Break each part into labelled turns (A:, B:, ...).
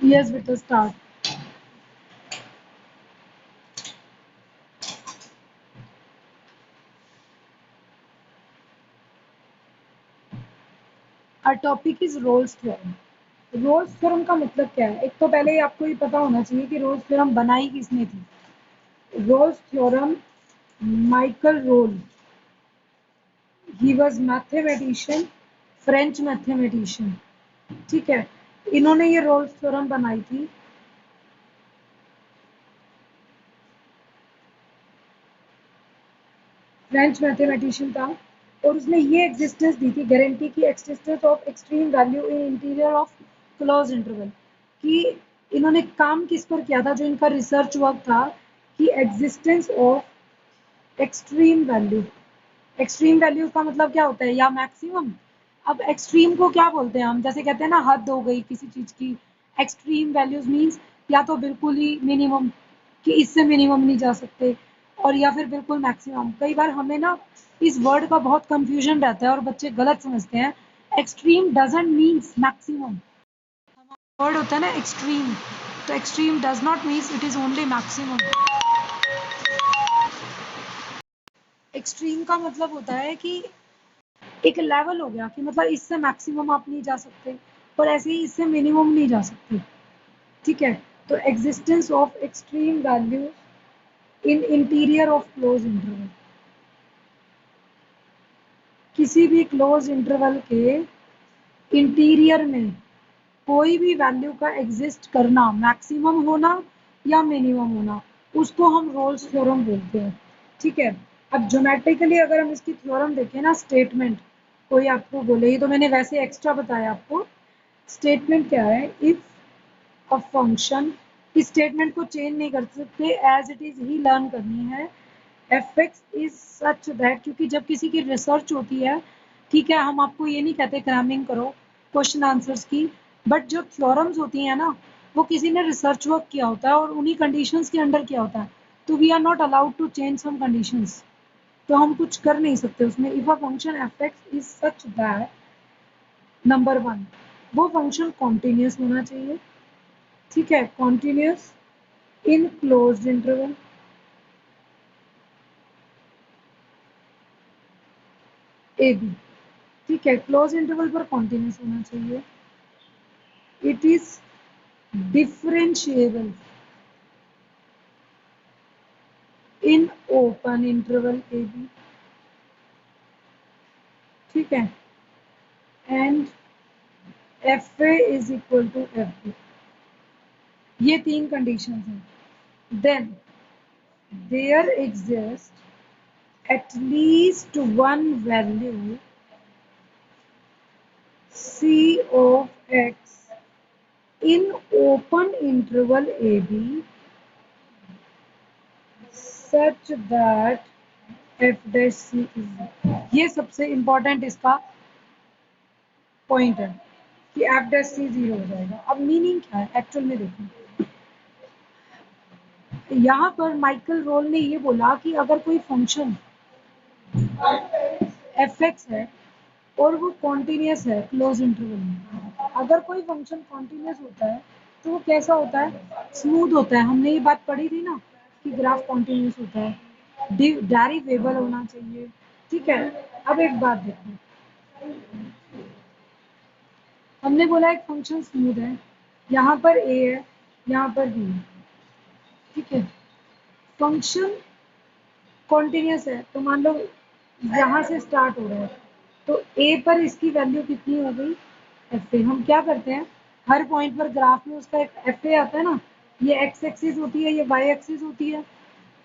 A: Yes, बेटा start. Our topic is Rolle's theorem. Rolle's theorem का मतलब क्या है? एक तो पहले ही आपको ये पता होना चाहिए कि रोल्स थ्योरम बनाई किसने थी. Rolle's theorem, Michael Rolle, he was mathematician, French mathematician. ठीक है, इन्होंने ये रोल्स थ्योरम बनाई थी. फ्रेंच मैथमेटिशियन था और उसने ये एग्जिस्टेंस दी थी, गारंटी की existence of extreme value in interior of close interval. कि इन्होंने काम किस पर किया था, जो इनका रिसर्च वर्क था, कि existence of extreme value. Extreme value का मतलब क्या होता है, या मैक्सिमम. अब एक्सट्रीम को क्या बोलते हैं हम, जैसे कहते हैं ना हद हो गई किसी चीज की. एक्सट्रीम वैल्यूज मीन्स या तो बिल्कुल ही मिनिमम, कि इससे मिनिमम नहीं जा सकते, और या फिर बिल्कुल मैक्सिमम. कई बार हमें ना इस वर्ड का बहुत कंफ्यूजन रहता है और बच्चे गलत समझते हैं. Extreme doesn't means maximum. Word होता है ना एक्सट्रीम, तो extreme does not means it is only maximum. Extreme का मतलब होता है कि एक लेवल हो गया, कि मतलब इससे मैक्सिमम आप नहीं जा सकते और ऐसे ही इससे मिनिमम नहीं जा सकते. ठीक है, तो existence of extreme value in interior of close interval. किसी भी क्लोज इंटरवल के इंटीरियर में कोई भी वैल्यू का एग्जिस्ट करना, मैक्सिमम होना या मिनिमम होना, उसको हम रोल्स थ्योरम बोलते हैं. ठीक है, अब ज्योमेट्रिकली अगर हम इसकी थ्योरम देखें ना, स्टेटमेंट कोई आपको बोले, ये तो मैंने वैसे एक्स्ट्रा बताया आपको. स्टेटमेंट क्या है, इफ अ फंक्शन, इस स्टेटमेंट को चेंज नहीं कर सकते, एज इट इज ही लर्न करनी है. F X is such that, क्योंकि जब किसी की रिसर्च होती है, ठीक है, हम आपको ये नहीं कहते क्रैमिंग करो क्वेश्चन आंसर्स की, बट जो थ्योरम्स होती हैं ना, वो किसी ने रिसर्च वर्क किया होता है और उन्हीं कंडीशंस के अंडर किया होता है. तो we are not allowed to change some conditions, तो हम कुछ कर नहीं सकते उसमें. If a function F X is such that, number one, वो फंक्शन कॉन्टिन्यूस होना चाहिए. ठीक है, continuous in closed interval. A B, ठीक है, क्लोज इंटरवल पर कॉन्टिन्यूस होना चाहिए. It is differentiable in open interval A B. ठीक है, and F A is equal to F B. ये तीन कंडीशन हैं. Then there exist at least one value C of X in open interval AB such that f dash c is, ये सबसे important इसका point है कि f dash c 0 हो जाएगा. अब मीनिंग क्या है एक्चुअल में, देखो यहाँ पर माइकल रोल ने ये बोला कि अगर कोई फंक्शन एफ एक्स है और वो कॉन्टिन्यूस है क्लोज इंटरवल में, अगर कोई फंक्शन कॉन्टिन्यूस होता है तो वो कैसा होता है, स्मूथ होता है. हमने ये बात पढ़ी थी ना कि ग्राफ कॉन्टिन्यूस होता है, डेरिवेबल होना चाहिए. ठीक है, अब एक बात देखो, हमने बोला एक फंक्शन स्मूथ है, यहाँ पर ए है, यहाँ पर बी है. ठीक है, फंक्शन कॉन्टिन्यूस है, तो मान लो यहाँ से स्टार्ट हो रहा है, तो ए पर इसकी वैल्यू कितनी हो गई, एफ ए. हम क्या करते हैं, हर पॉइंट पर ग्राफ में उसका एक एफ ए आता है ना, ये एक्स एक्सिस होती है, ये वाई एक्सिस होती है.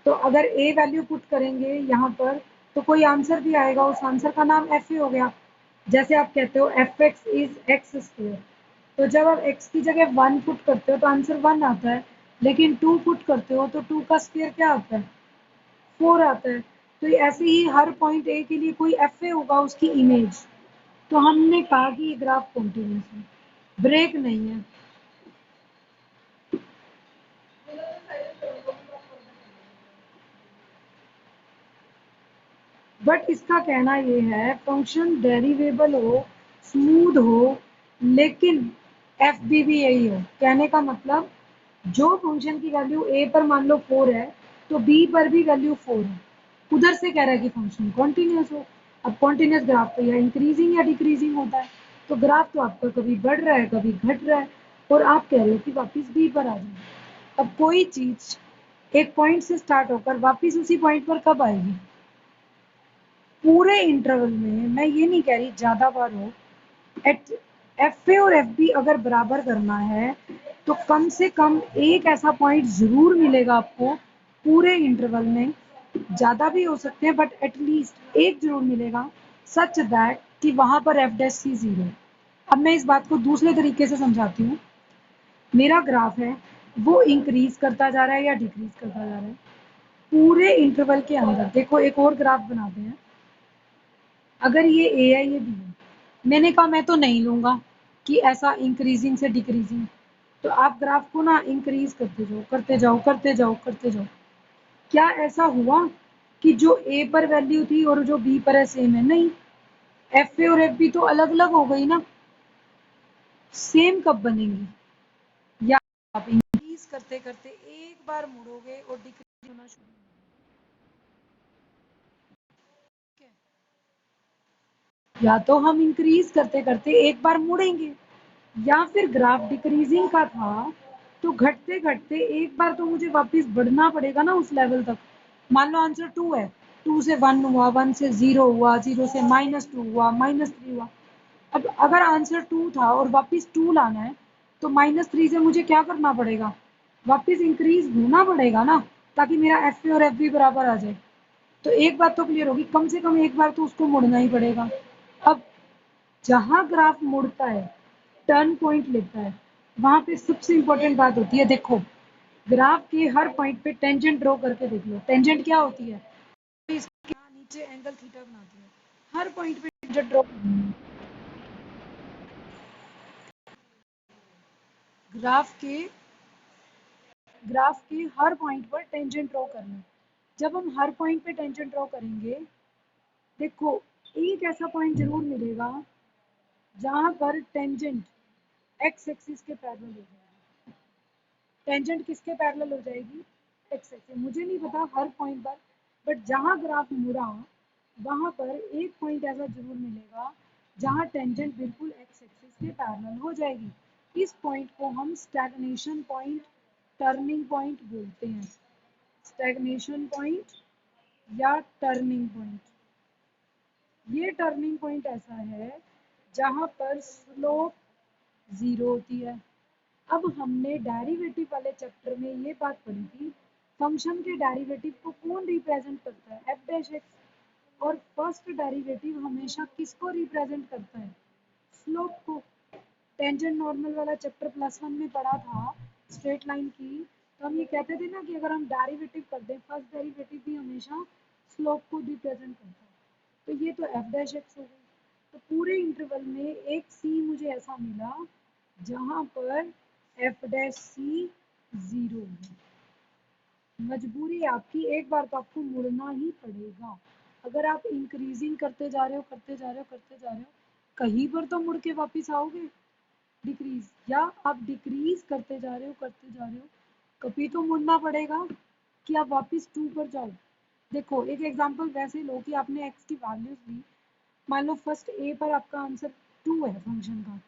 A: तो अगर ए वैल्यू पुट करेंगे यहाँ पर, तो कोई आंसर भी आएगा, उस आंसर का नाम एफ ए हो गया. जैसे आप कहते हो F X is x square, तो जब आप एक्स की जगह वन पुट करते हो तो आंसर वन आता है, लेकिन टू पुट करते हो तो टू का स्क्वायर क्या आता है, फोर आता है. तो ऐसे ही हर पॉइंट ए के लिए कोई एफ ए होगा, उसकी इमेज. तो हमने कहा कि ये ग्राफ कॉन्टिन्यूस है, ब्रेक नहीं है. बट इसका कहना ये है फंक्शन डेरिवेबल हो, स्मूथ हो, लेकिन एफ बी भी यही हो। कहने का मतलब जो फंक्शन की वैल्यू ए पर मान लो 4 है तो बी पर भी वैल्यू 4 है। उधर से कह रहा है कि फंक्शन कॉन्टिन्यूस हो। अब कॉन्टिन्यूस ग्राफ तो या इंक्रीजिंग या डिक्रीजिंग होता है, तो ग्राफ तो आपका कभी बढ़ रहा है कभी घट रहा है, और आप कह रहे हो कि वापस बी पर आ जाए। अब कोई चीज एक पॉइंट से स्टार्ट होकर वापस उसी पॉइंट पर कब आएगी? पूरे इंटरवल में। मैं ये नहीं कह रही ज्यादा बार हो। एट एफ ए और एफ बी अगर बराबर करना है तो कम से कम एक ऐसा पॉइंट जरूर मिलेगा आपको पूरे इंटरवल में। ज्यादा भी हो सकते हैं बट एटलीस्ट एक जरूर मिलेगा, सच दैट कि वहां पर एफ डैश सी जीरो। अब मैं इस बात को दूसरे तरीके से समझाती हूँ। मेरा ग्राफ है वो इंक्रीज करता जा रहा है या डिक्रीज करता जा रहा है पूरे इंटरवल के अंदर। देखो एक और ग्राफ बनाते हैं। अगर ये ए है ये बी है, मैंने कहा मैं तो नहीं लूंगा कि ऐसा इंक्रीजिंग से डिक्रीजिंग। तो आप ग्राफ को ना इंक्रीज करते जाओ करते जाओ करते जाओ करते जाओ। क्या ऐसा हुआ कि जो ए पर वैल्यू थी और जो बी पर है सेम है? नहीं, एफ ए और एफ बी तो अलग अलग हो गई ना। सेम कब बनेंगी? या आप इंक्रीज करते करते एक बार मुड़ोगे और डिक्रीज होना शुरू होगा। या तो हम इंक्रीज करते करते एक बार मुड़ेंगे, या फिर ग्राफ डिक्रीजिंग का था तो घटते घटते एक बार तो मुझे वापस बढ़ना पड़ेगा ना उस लेवल तक। मान लो आंसर 2 है, 2 से 1 हुआ, 1 से 0 हुआ, 0 से -2 हुआ, -3 हुआ। अब अगर आंसर 2 था और वापस 2 लाना है तो -3 से मुझे क्या करना पड़ेगा? वापस इंक्रीज होना पड़ेगा ना, ताकि मेरा एफ ए और एफ बी बराबर आ जाए। तो एक बात तो क्लियर होगी, कम से कम एक बार तो उसको मुड़ना ही पड़ेगा। अब जहां ग्राफ मुड़ता है, टर्न पॉइंट लेता है, वहां पे सबसे इंपॉर्टेंट बात होती है। देखो ग्राफ के हर पॉइंट पे टेंजेंट ड्रॉ करके देख लो। टेंजेंट क्या होती है? इसके नीचे एंगल थीटा बनाती है। हर पॉइंट पे टेंजेंट ड्रॉ करनी है। ग्राफ के ग्राफ के हर पॉइंट पर टेंजेंट ड्रॉ करना है। जब हम हर पॉइंट पे टेंजेंट ड्रॉ करेंगे, देखो एक ऐसा पॉइंट जरूर मिलेगा जहां पर टेंजेंट एक्स एक्सिस के पैरेलल हो जाएगी। टेंजेंट किसके पैरेलल हो जाएगी? X axis. मुझे नहीं पता हर पॉइंट पर, बट जहां ग्राफ मुड़ा वहां पर एक पॉइंट ऐसा जरूर मिलेगा जहां टेंजेंट बिल्कुल एक्स एक्सिस के पैरेलल हो जाएगी। इस पॉइंट को हम स्टैग्नेशन पॉइंट, टर्निंग पॉइंट बोलते हैं। स्टैग्नेशन पॉइंट या टर्निंग पॉइंट। ये टर्निंग पॉइंट ऐसा है जहां पर स्लोप जीरो होती है। अब हमने डेरिवेटिव वाले चैप्टर में ये बात पढ़ी थी, फंक्शन के डेरिवेटिव को कौन रिप्रेजेंट करता है? F dash x. और फर्स्ट डेरिवेटिव हमेशा किसको रिप्रेजेंट करता है? स्लोप को। टेंजेंट नॉर्मल वाला चैप्टर +1 में पढ़ा था स्ट्रेट लाइन की, तो हम ये कहते थे ना कि अगर हम डेरिवेटिव कर दें, फर्स्ट डेरिवेटिव भी हमेशा स्लोप को रिप्रेजेंट करता है। तो ये तो एफ डैश एक्स हो गई। तो पूरे इंटरवल में एक सी मुझे ऐसा मिला जहां पर एफ डैश सी जीरो है। मजबूरी आपकी, एक बार तो आपको मुड़ना ही पड़ेगा। अगर आप इंक्रीजिंग करते जा रहे हो करते जा रहे हो करते जा रहे हो, कहीं पर तो मुड़ के वापस आओगे डिक्रीज। या आप डिक्रीज करते जा रहे हो करते जा रहे हो, कभी तो मुड़ना पड़ेगा कि आप वापस 2 पर जाओ। देखो एक एग्जांपल वैसे लो कि आपने एक्स की वैल्यूज ली। मान लो फर्स्ट ए पर आपका आंसर 2 है फंक्शन का।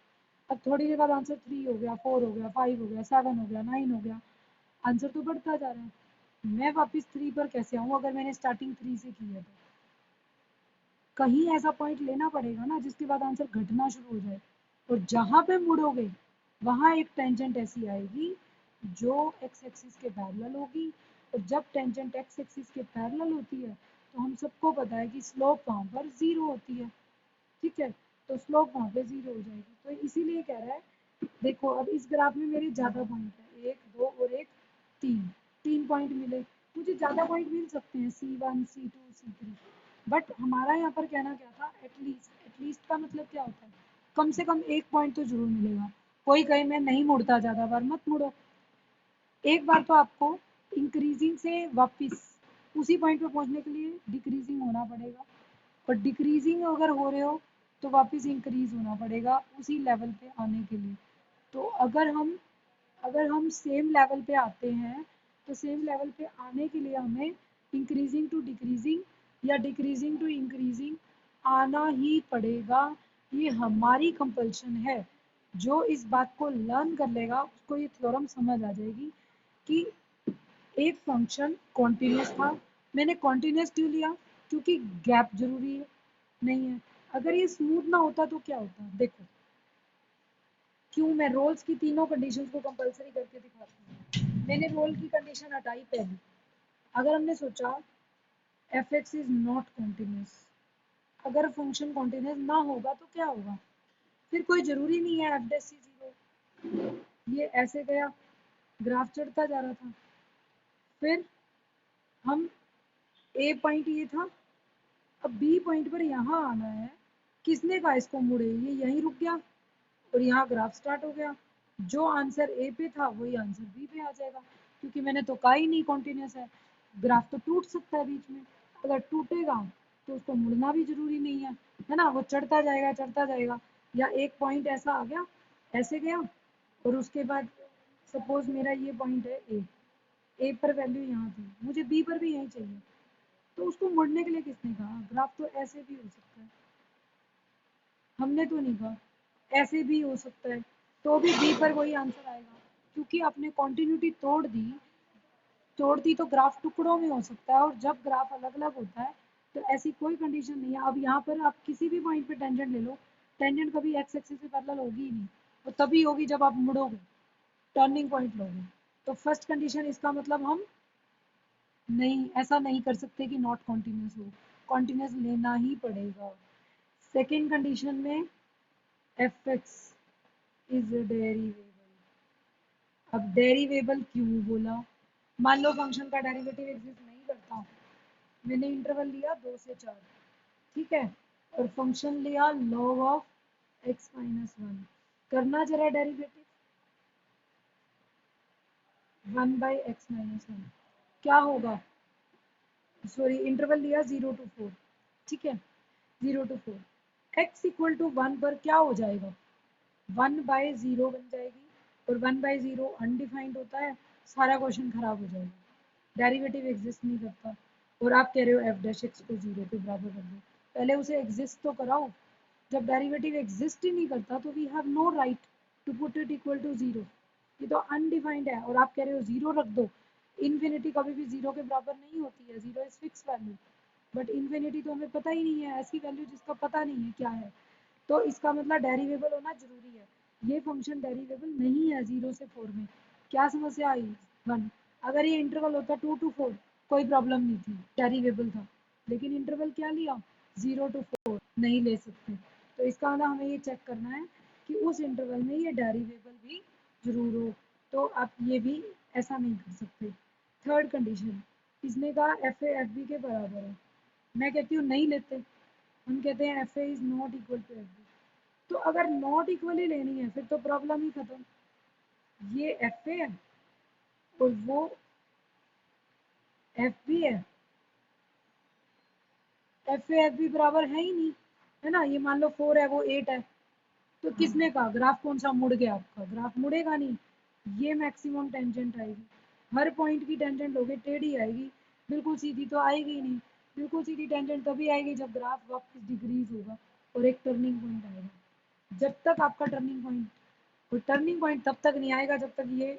A: अब थोड़ी देर बाद आंसर 3 हो गया, 4 हो गया, 5 हो गया, 7 हो गया, 9 हो गया। आंसर तो बढ़ता जा रहा है। मैं वापस 3 पर कैसे आऊँ अगर मैंने स्टार्टिंग 3 से की है? तो कहीं ऐसा पॉइंट लेना पड़ेगा ना जिसके बाद आंसर घटना शुरू हो जाए। और जहां पे मुड़ोगे वहां एक टेंजेंट ऐसी आएगी जो एक्स एक्सिस के पैरेलल होगी। और जब टेंजेंट एक्स एक्सिस के पैरेलल होती है तो हम सबको पता है कि स्लोप वहां पर जीरो होती है। ठीक है, तो स्लोप वहां पे जीरो हो जाएगी। तो इसीलिए कह रहा है, देखो अब इस ग्राफ में मेरे ज्यादा पॉइंट है, एक दो और एक तीन। तीन पॉइंट मिले, मुझे ज्यादा पॉइंट मिल सकते हैं C1 C2 C3, बट हमारा यहाँ पर कहना क्या था? एटलीस्ट। एटलीस्ट का मतलब क्या होता है? कम से कम एक पॉइंट तो जरूर मिलेगा। कोई कहे मैं नहीं मुड़ता, ज्यादा बार मत मुड़ो। एक बार तो आपको इंक्रीजिंग से वापस उसी पॉइंट पे पहुंचने के लिए डिक्रीजिंग होना पड़ेगा, और डिक्रीजिंग अगर हो रहे हो तो वापस इंक्रीज होना पड़ेगा उसी लेवल पे आने के लिए। तो अगर हम सेम लेवल पे आते हैं तो सेम लेवल पे आने के लिए हमें इंक्रीजिंग टू डिक्रीजिंग या डिक्रीजिंग टू इंक्रीजिंग आना ही पड़ेगा। ये हमारी कंपल्शन है। जो इस बात को लर्न कर लेगा उसको ये थ्योरम समझ आ जाएगी कि एक फंक्शन कॉन्टिन्यूस था। मैंने कॉन्टिन्यूस क्यों लिया? क्योंकि गैप जरूरी है, नहीं है। अगर ये स्मूथ ना होता तो क्या होता? देखो, क्यों मैं रोल्स की तीनों कंडीशंस को कंपलसरी करके दिखाती हूँ। मैंने रोल की कंडीशन हटाई पहली। अगर हमने सोचा F X is not continuous, अगर फंक्शन कॉन्टिन्यूस ना होगा तो क्या होगा? फिर कोई जरूरी नहीं है एफ डैश सी जीरो। ये ऐसे गया, ग्राफ चढ़ता जा रहा था। फिर हम ए पॉइंट ये था, अब बी पॉइंट पर यहाँ आना है। किसने कहा इसको मुड़े? ये यहीं रुक गया और यहाँ ग्राफ स्टार्ट हो गया। जो आंसर ए पे था वही आंसर बी पे आ जाएगा, क्योंकि मैंने तो कहा ही नहीं कॉन्टिन्यूस है। ग्राफ तो टूट सकता है बीच में, अगर टूटेगा तो उसको मुड़ना भी जरूरी नहीं है ना? वो चढ़ता जाएगा। या एक पॉइंट ऐसा आ गया, ऐसे गया, और उसके बाद सपोज मेरा ये पॉइंट है ए पर वैल्यू यहाँ थी, मुझे बी पर भी यही चाहिए, तो उसको मुड़ने के लिए किसने कहा? ग्राफ तो ऐसे भी हो सकता है, हमने तो नहीं कहा। ऐसे भी हो सकता है, तो भी बी पर वही आंसर आएगा, क्योंकि आपने कॉन्टिन्यूटी तोड़ दी तो ग्राफ टुकड़ों में हो सकता है। और जब ग्राफ अलग अलग होता है तो ऐसी कोई कंडीशन नहीं है। अब यहाँ पर आप किसी भी पॉइंट पे टेंजेंट ले लो, टेंजेंट कभी एक्स एक्सिस से पैरेलल होगी ही नहीं, और तभी होगी जब आप मुड़ोगे, टर्निंग पॉइंट लोगे। तो फर्स्ट कंडीशन, इसका मतलब हम नहीं, ऐसा नहीं कर सकते कि नॉट कॉन्टिन्यूस हो, कॉन्टिन्यूस लेना ही पड़ेगा। सेकेंड कंडीशन में एफ एक्स इज डेरिवेबल। अब डेरिवेबल क्यों बोला? मान लो फंक्शन का डेरिवेटिव एग्जिस्ट नहीं करता, मैंने इंटरवल लिया 2 से 4, ठीक है, और फंक्शन लिया log ऑफ x माइनस 1। करना जरा डेरिवेटिव 1/x-1, क्या होगा? सॉरी, इंटरवल लिया 0 to 4, ठीक है, 0 to 4। x इक्वल टू 1 पर क्या हो जाएगा? 1/0 बन जाएगी, और 1/0 अनडिफाइंड होता है, सारा क्वेश्चन खराब हो जाएगा। डेरिवेटिव एग्जिस्ट नहीं करता, और आप कह रहे हो एफ डैश एक्स को 0 के बराबर कर दो। पहले उसे एग्जिस्ट तो कराओ। जब डेरिवेटिव एग्जिस्ट ही नहीं करता तो we have no right to put it equal to 0। ये तो अनडिफाइंड है, और आप कह रहे हो 0 रख दो। इन्फिनिटी कभी भी 0 के बराबर नहीं होती है, 0 is fix value. But infinity तो हमें पता ही नहीं है, ऐसी वैल्यू जिसका पता नहीं है क्या है। तो इसका मतलब डेरिवेबल होना जरूरी है। ये फंक्शन डेरिवेबल नहीं है 0 से 4 में। क्या समस्या आई? 1। अगर ये इंटरवल होता 2 to 4, कोई प्रॉब्लम नहीं थी, डेरिवेबल था। लेकिन इंटरवल क्या लिया? 0 to 4, नहीं ले सकते। तो इसका मतलब हमें ये चेक करना है कि उस इंटरवल में ये डेरिवेबल भी जरूर हो। तो आप ये भी ऐसा नहीं कर सकते। थर्ड कंडीशन, इसने कहा एफ ए एफ बी के बराबर है। मैं कहती हूँ नहीं लेते, हम कहते हैं F A is not equal to F B. तो अगर नॉट इक्वल ही लेनी है फिर तो प्रॉब्लम ही खत्म। ये एफ ए है और वो एफ बी है, एफ ए एफ बी बराबर है ही नहीं, है ना? ये मान लो 4 है, वो 8 है, तो किसने कहा? ग्राफ कौन सा मुड़ गया? आपका ग्राफ मुड़ेगा नहीं। ये मैक्सिमम टेंजेंट आएगी, हर पॉइंट की टेंजेंट लोगे टेढ़ी आएगी, बिल्कुल सीधी तो आएगी ही नहीं। बिल्कुल सीधी टेंजेंट तभी आएगी जब ग्राफ वापस डिक्रीज होगा और एक टर्निंग पॉइंट आएगा। जब तक आपका टर्निंग पॉइंट तब तक नहीं आएगा जब तक ये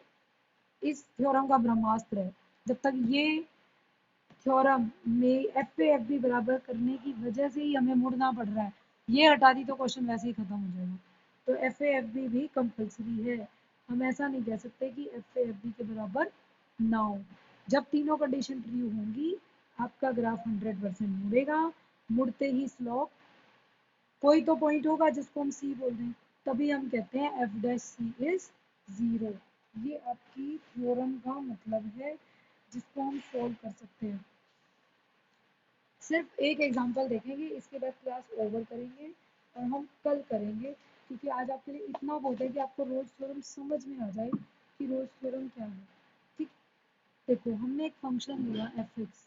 A: इस थ्योरम का ब्रह्मास्त्र है। जब तक ये थ्योरम में एफ पे एफ बी बराबर करने की वजह से ही हमें मुड़ना पड़ रहा है, ये हटा दी तो क्वेश्चन वैसे ही खत्म हो जाएगा। तो एफ ए एफ बी भी कंपलसरी है। हम ऐसा नहीं कह सकते कि एफ ए एफ बी के बराबर ना हो। जब तीनों कंडीशन ट्रू होंगी आपका ग्राफ 100% मुड़ेगा। मुड़ते ही स्लोप, कोई तो पॉइंट होगा जिसको हम सी बोल दें, तभी हम कहते हैं एफ डैश सी इज 0। ये आपकी थ्योरम का मतलब है जिसको हम सोल्व कर सकते हैं। सिर्फ एक एग्जांपल देखेंगे, इसके बाद क्लास ओवर करेंगे और हम कल करेंगे, क्योंकि आज आपके लिए इतना बहुत है कि आपको रोज थ्योरम समझ में आ जाए कि रोज थ्योरम क्या है। ठीक, देखो हमने एक फंक्शन लिया F x,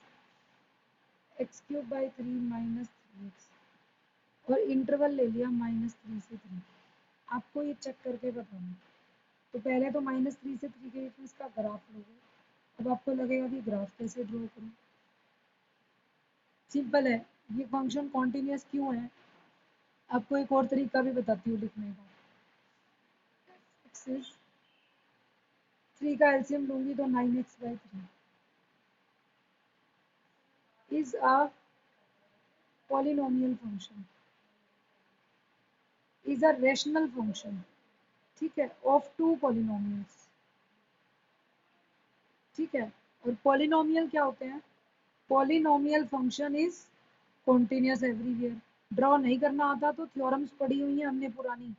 A: x³/3 minus 3x, और इंटरवल ले लिया -3 से 3। आपको ये चेक करके बताना तो पहले तो -3 से 3 के बीच में इसका ग्राफ लोगे। अब आपको लगेगा कि ग्राफ कैसे ड्रॉ करूं। सिंपल है, ये फंक्शन कॉन्टिन्यूस क्यों है, आपको एक और तरीका भी बताती हूँ लिखने का। एक्सिस 3 का एलसीएम लूंगी तो 9x/3 is a polynomial function, is a rational function, ठीक है, ऑफ टू पॉलिनोमियल्स, ठीक है। और पॉलिनोमियल क्या होते हैं, polynomial function is continuous everywhere. Draw नहीं करना आता तो थ्योरम्स पढ़ी हुई हैं हमने पुरानी,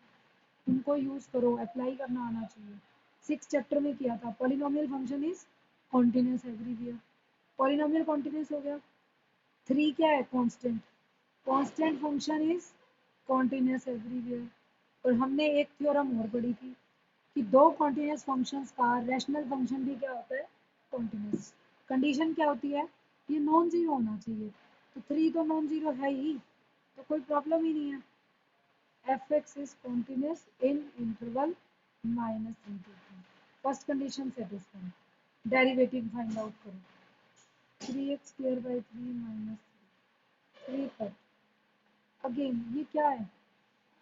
A: उनको यूज करो, अप्लाई करना आना चाहिए। 6 चैप्टर में किया था, polynomial function is continuous everywhere. Polynomial continuous हो गया। 3 क्या है, constant, constant function is continuous everywhere. और हमने एक थ्योरम और पढ़ी थी कि दो कॉन्टिन्यूस फंक्शंस का रैशनल फंक्शन भी क्या होता है, कॉन्टिन्यूस। कंडीशन क्या होती है, ये नॉन जीरो होना चाहिए। तो 3 तो नॉन जीरो है ही, तो कोई प्रॉब्लम ही नहीं है। fx is continuous in interval -3 to 3. First condition satisfy. Derivative find out करो, 3x² by 3 - 3 पर। अगेन ये क्या है,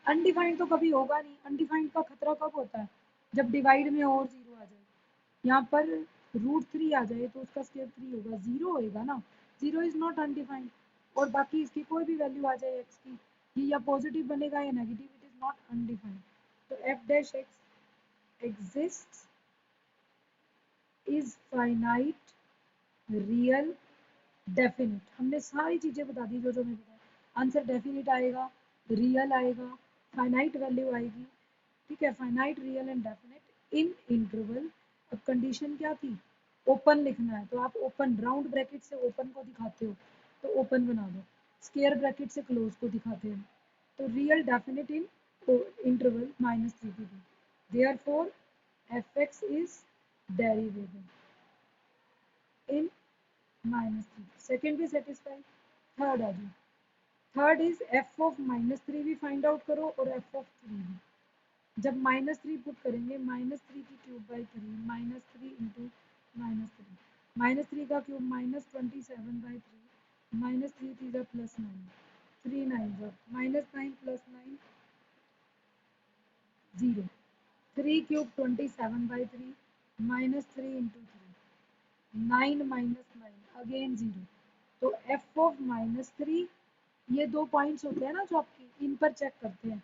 A: अनडिफाइंड तो कभी होगा नहीं। अनडिफाइंड का खतरा कब होता है, जब डिवाइड में और जीरो आ जाए। यहाँ पर √3 आ जाए तो उसका स्क्वायर 3 होगा, जीरो होएगा ना, जीरो इज नॉट अनडिफाइंड। और बाकी इसकी कोई भी वैल्यू आ जाए एक्स की, ये या पॉजिटिव बनेगा या negative, it is not undefined. तो f' exists is finite, real, definite. हमने सारी चीजें बता दी जो जो हमें पता है। आंसर डेफिनिट आएगा, रियल आएगा, फाइनाइट वैल्यू आएगी, ठीक है, finite, real and definite in interval. अब कंडीशन क्या थी, ओपन लिखना है, तो आप ओपन राउंड ब्रैकेट से ओपन को दिखाते हो तो ओपन बना दो, स्क्वायर ब्रैकेट से क्लोज को दिखाते हैं तो real definite in interval -3 to 2। Therefore fx is derivable in -3। Second भी सेटिस्फाई। थर्ड आ जाओ, थर्ड इज f ऑफ -3 भी फाइंड आउट करो और f ऑफ 3 भी। जब -3 पुट करेंगे, -3³/3 -3 इंटू -3, -3 का क्यूब -27/3 -3 3 +9, 3 9 -9 + 9 0, 3 क्यूब 27/3 -3 इंटू 3 9 -9 अगेन 0। तो f ऑफ -3, ये दो पॉइंट्स होते हैं ना जो आपकी, इन पर चेक करते हैं,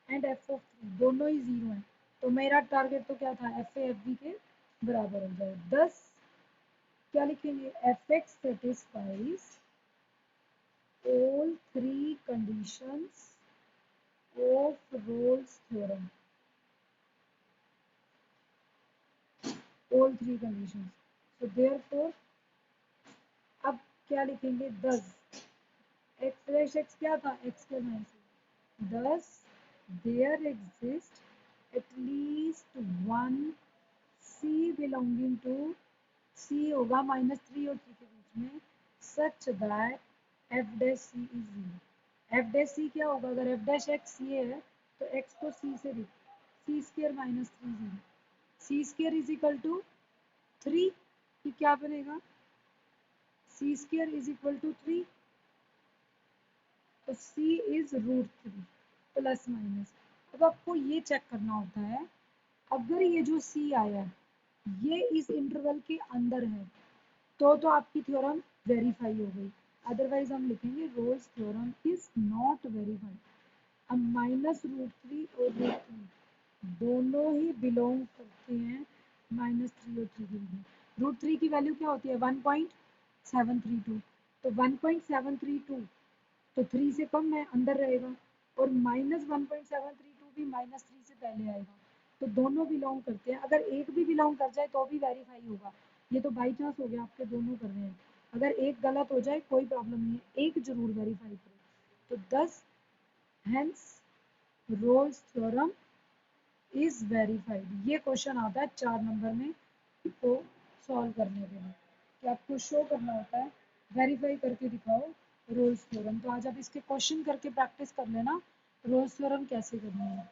A: एंड f ऑफ 3 दोनों ही 0 हैं। तो मेरा टारगेट तो क्या था, एफ ए एफ बी के बराबर हो जाए। 10 क्या लिखेंगे, fx satisfies all three conditions of Rolle's theorem, all three conditions, so therefore अब क्या लिखेंगे, 10 x क्या था, x² -1, 10 there exist at least one c belonging to, c होगा -3 और 3 के बीच में, such that f' c is 0। f' क्या होगा, अगर f' ये है तो x को c से लिख, c² -3 0, c² is equal to 3, ये क्या बनेगा, c² इज इक्वल टू 3, तो c इज √3 प्लस माइनस। अब आपको ये चेक करना होता है, अगर ये जो c आया ये इस इंटरवल के अंदर है तो आपकी थ्योरम वेरीफाई हो गई, अदरवाइज हम लिखेंगे Rolle's theorem is not verified. अब -√3 और √3 दोनों ही बिलोंग करते हैं -3 और 3 के बीच। √3 की वैल्यू क्या होती है, 1.732, तो 1.732 तो 3 से कम है, अंदर रहेगा, और -1.732 भी -3 से पहले आएगा, तो दोनों बिलोंग करते हैं। अगर एक भी बिलोंग कर जाए तो भी वेरीफाई होगा, ये तो बाई चांस हो गया आपके दोनों कर रहे हैं, अगर एक गलत हो जाए कोई प्रॉब्लम नहीं है, एक जरूर वेरीफाई करो। तो 10 hence Rolle's theorem is verified. ये क्वेश्चन आता है 4 नंबर में को सॉल्व करने के लिए, कि आपको शो करना होता है, वेरीफाई करके दिखाओ रोल्स थ्योरम। तो आज आप इसके क्वेश्चन करके प्रैक्टिस कर लेना रोल्स थ्योरम कैसे करनी है।